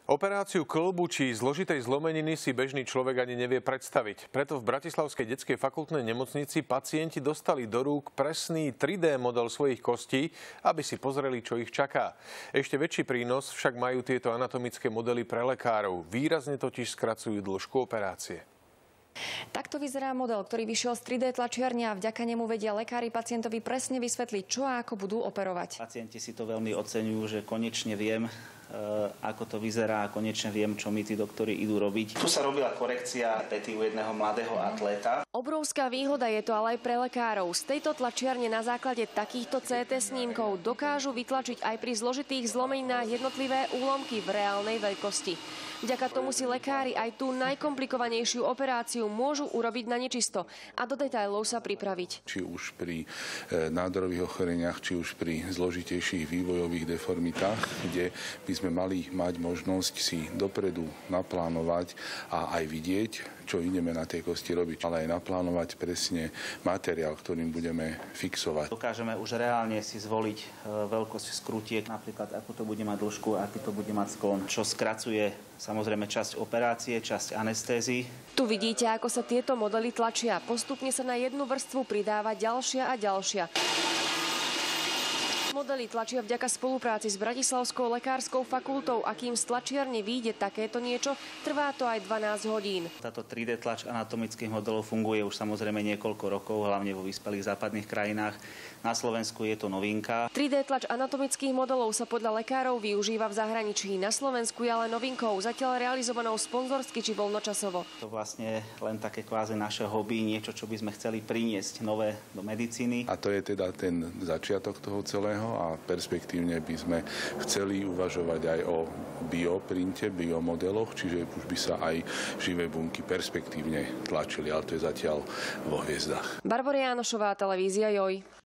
Operáciu kĺbu či zložitej zlomeniny si bežný človek ani nevie predstaviť. Preto v Bratislavskej detskej fakultnej nemocnici pacienti dostali do rúk presný 3D model svojich kostí, aby si pozreli, čo ich čaká. Ešte väčší prínos však majú tieto anatomické modely pre lekárov. Výrazne totiž skracujú dĺžku operácie. Takto vyzerá model, ktorý vyšiel z 3D tlačiarne a vďaka nemu vedia lekári pacientovi presne vysvetliť, čo a ako budú operovať. Pacienti si to veľmi oceňujú, že konečne viem, ako to vyzerá a konečne viem, čo mi tí doktori idú robiť. Tu sa robila korekcia pety u jedného mladého atléta. Obrovská výhoda je to ale aj pre lekárov. Z tejto tlačiarne na základe takýchto CT snímkov dokážu vytlačiť aj pri zložitých zlomeninách jednotlivé úlomky v reálnej veľkosti. Vďaka tomu si lekári aj tú najkomplikovanejšiu operáciu môžu urobiť na nečisto a do detailov sa pripraviť. Či už pri nádorových ochoreniach, či už pri zložitejších vývojových deformitách, kde by sme mali mať možnosť si dopredu naplánovať a aj vidieť, čo ideme na tej kosti robiť, ale aj naplánovať presne materiál, ktorým budeme fixovať. Dokážeme už reálne si zvoliť veľkosť skrutiek, napríklad akú to bude mať dĺžku, aký to bude mať sklon, čo skracuje samozrejme časť operácie, časť anestézy. Tu vidíte, ako sa tieto modely tlačia. Postupne sa na jednu vrstvu pridáva ďalšia a ďalšia. Modely tlačia vďaka spolupráci s Bratislavskou lekárskou fakultou a kým z tlačiarne vyjde takéto niečo, trvá to aj 12 hodín. Táto 3D tlač anatomických modelov funguje už samozrejme niekoľko rokov, hlavne vo vyspelých západných krajinách. Na Slovensku je to novinka. 3D tlač anatomických modelov sa podľa lekárov využíva v zahraničí. Na Slovensku je ale novinkou, zatiaľ realizovanou sponzorsky či voľnočasovo. To vlastne len také kvázi naše hobby, niečo, čo by sme chceli priniesť nové do medicíny. A to je teda ten začiatok toho celého a perspektívne by sme chceli uvažovať aj o bioprinte, biomodeloch, čiže už by sa aj živé bunky perspektívne tlačili, ale to je zatiaľ vo hviezdach. Barbora Jánošová, televízia JOJ.